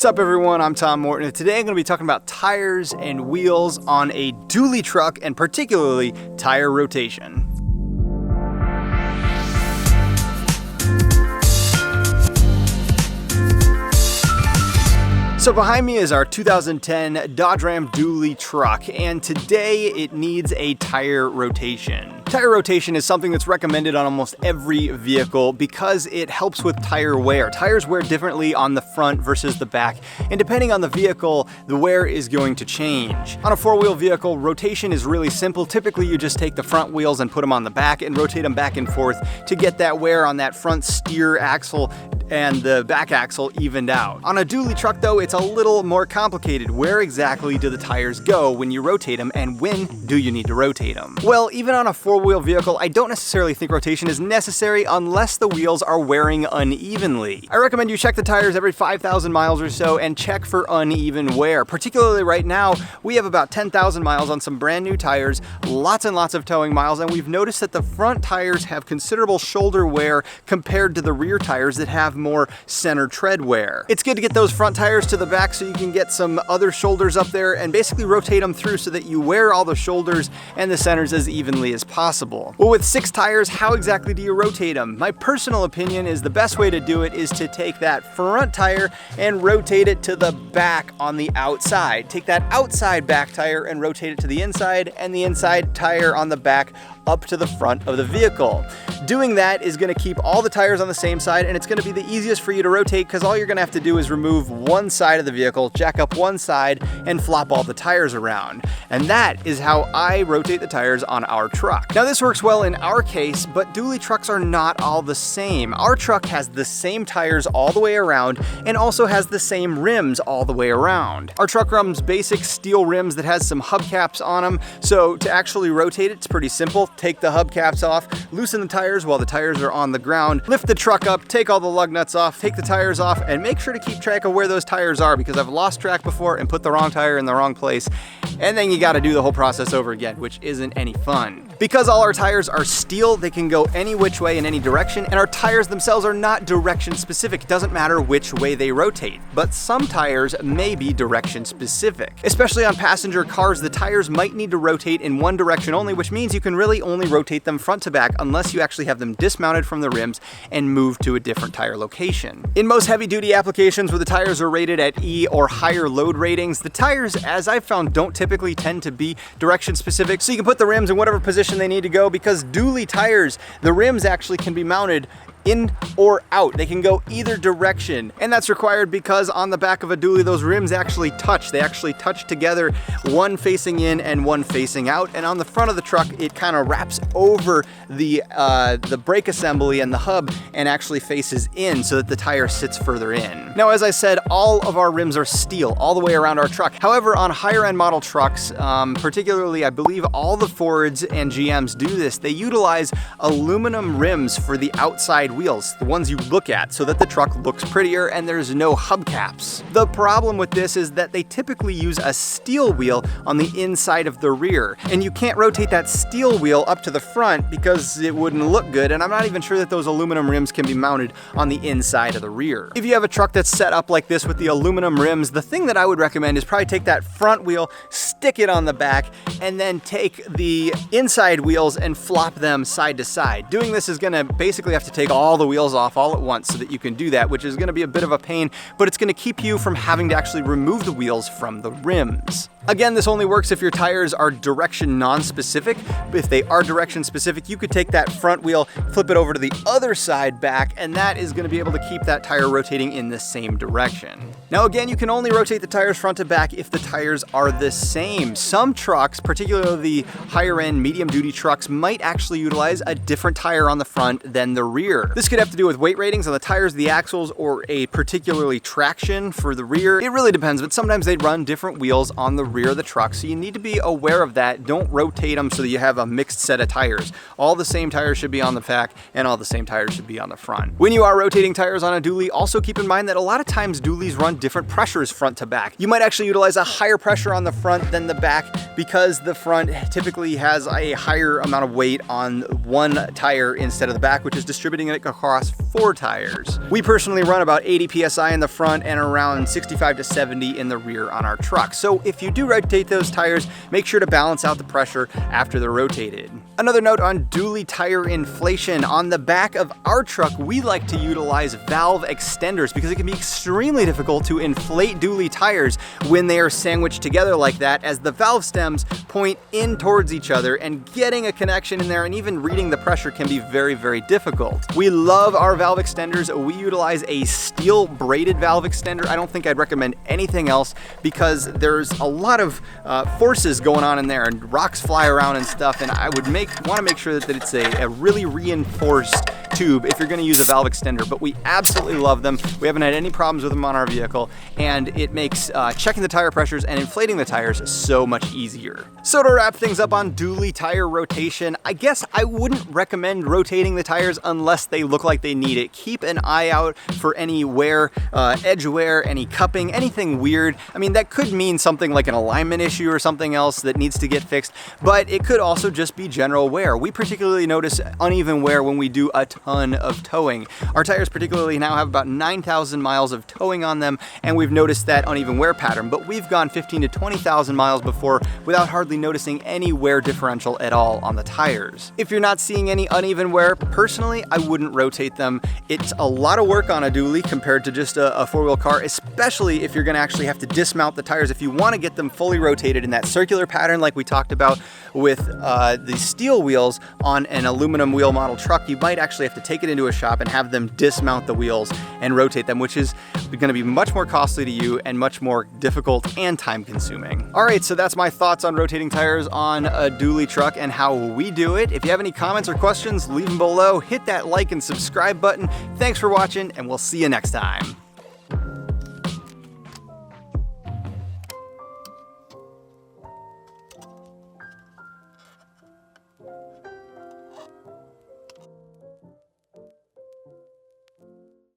What's up everyone, I'm Tom Morton, and today I'm going to be talking about tires and wheels on a dually truck, and particularly tire rotation. So behind me is our 2010 Dodge Ram dually truck, and today it needs a tire rotation. Tire rotation is something that's recommended on almost every vehicle because it helps with tire wear. Tires wear differently on the front versus the back, and depending on the vehicle, the wear is going to change. On a four-wheel vehicle, rotation is really simple. Typically, you just take the front wheels and put them on the back and rotate them back and forth to get that wear on that front steer axle and the back axle evened out. On a dually truck though, it's a little more complicated. Where exactly do the tires go when you rotate them, and when do you need to rotate them? Well, even on a four-wheel vehicle, I don't necessarily think rotation is necessary unless the wheels are wearing unevenly. I recommend you check the tires every 5,000 miles or so and check for uneven wear. Particularly right now, we have about 10,000 miles on some brand new tires, lots and lots of towing miles, and we've noticed that the front tires have considerable shoulder wear compared to the rear tires that have more center tread wear. It's good to get those front tires to the back so you can get some other shoulders up there and basically rotate them through so that you wear all the shoulders and the centers as evenly as possible. Well, with 6 tires, how exactly do you rotate them? My personal opinion is the best way to do it is to take that front tire and rotate it to the back on the outside. Take that outside back tire and rotate it to the inside, and the inside tire on the back up to the front of the vehicle. Doing that is going to keep all the tires on the same side, and it's going to be the easiest for you to rotate because all you're going to have to do is remove one side of the vehicle, jack up one side, and flop all the tires around. And that is how I rotate the tires on our truck. Now this works well in our case, but dually trucks are not all the same. Our truck has the same tires all the way around and also has the same rims all the way around. Our truck runs basic steel rims that has some hubcaps on them, so to actually rotate it, it's pretty simple. Take the hubcaps off, loosen the tires while the tires are on the ground, lift the truck up, take all the lug nuts off, take the tires off, and make sure to keep track of where those tires are because I've lost track before and put the wrong tire in the wrong place, and then you got to do the whole process over again, which isn't any fun. Because all our tires are steel, they can go any which way in any direction, and our tires themselves are not direction specific. It doesn't matter which way they rotate, but some tires may be direction specific. Especially on passenger cars, the tires might need to rotate in one direction only, which means you can really only rotate them front to back unless you actually have them dismounted from the rims and moved to a different tire location. In most heavy-duty applications where the tires are rated at E or higher load ratings, the tires, as I've found, don't typically tend to be direction specific, so you can put the rims in whatever position they need to go because dually tires, the rims actually can be mounted in or out. They can go either direction, and that's required because on the back of a dually, those rims actually touch. They actually touch together, one facing in and one facing out, and on the front of the truck, it kind of wraps over the brake assembly and the hub and actually faces in so that the tire sits further in. Now, as I said, all of our rims are steel all the way around our truck. However, on higher end model trucks, particularly I believe all the Fords and GMs do this, they utilize aluminum rims for the outside wheels, the ones you look at, so that the truck looks prettier and there's no hubcaps. The problem with this is that they typically use a steel wheel on the inside of the rear, and you can't rotate that steel wheel up to the front because it wouldn't look good, and I'm not even sure that those aluminum rims can be mounted on the inside of the rear. If you have a truck that's set up like this with the aluminum rims, the thing that I would recommend is probably take that front wheel, stick it on the back, and then take the inside wheels and flop them side to side. Doing this is going to basically have to take all the wheels off all at once so that you can do that, which is going to be a bit of a pain, but it's going to keep you from having to actually remove the wheels from the rims. Again, this only works if your tires are direction non-specific. If they are direction specific, you could take that front wheel, flip it over to the other side back, and that is going to be able to keep that tire rotating in the same direction. Now again, you can only rotate the tires front to back if the tires are the same. Some trucks, particularly the higher end medium duty trucks, might actually utilize a different tire on the front than the rear. This could have to do with weight ratings on the tires, the axles, or a particularly traction for the rear. It really depends, but sometimes they'd run different wheels on the rear of the truck, so you need to be aware of that. Don't rotate them so that you have a mixed set of tires. All the same tires should be on the back, and all the same tires should be on the front. When you are rotating tires on a dually, also keep in mind that a lot of times duallies run different pressures front to back. You might actually utilize a higher pressure on the front than the back because the front typically has a higher amount of weight on one tire instead of the back, which is distributing it across 4 tires. We personally run about 80 PSI in the front and around 65 to 70 in the rear on our truck. So if you do rotate those tires, make sure to balance out the pressure after they're rotated. Another note on dually tire inflation. On the back of our truck, we like to utilize valve extenders because it can be extremely difficult to inflate dually tires when they are sandwiched together like that, as the valve stems point in towards each other, and getting a connection in there and even reading the pressure can be very, very difficult. We love our valve extenders. We utilize a steel braided valve extender. I don't think I'd recommend anything else because there's a lot of forces going on in there and rocks fly around and stuff, and I would want to make sure that it's a really reinforced tube if you're going to use a valve extender. But we absolutely love them. We haven't had any problems with them on our vehicle, and it makes checking the tire pressures and inflating the tires so much easier. So to wrap things up on dually tire rotation, I guess I wouldn't recommend rotating the tires unless they look like they need it. Keep an eye out for any wear, edge wear, any cupping, anything weird. I mean, that could mean something like an alignment issue or something else that needs to get fixed, but it could also just be general wear. We particularly notice uneven wear when we do a ton of towing. Our tires particularly now have about 9,000 miles of towing on them, and we've noticed that uneven wear pattern, but we've gone 15 to 20,000 miles before without hardly noticing any wear differential at all on the tires. If you're not seeing any uneven wear, personally, I wouldn't rotate them. It's a lot of work on a dually compared to just a four-wheel car, especially if you're gonna actually have to dismount the tires. If you wanna get them fully rotated in that circular pattern like we talked about with the steel wheels on an aluminum wheel model truck, you might actually have to take it into a shop and have them dismount the wheels and rotate them, which is gonna be much more costly to you and much more difficult and time consuming. All right, so that's my thoughts on rotating tires on a dually truck and how we do it. If you have any comments or questions, leave them below. Hit that like and subscribe button. Thanks for watching, and we'll see you next time.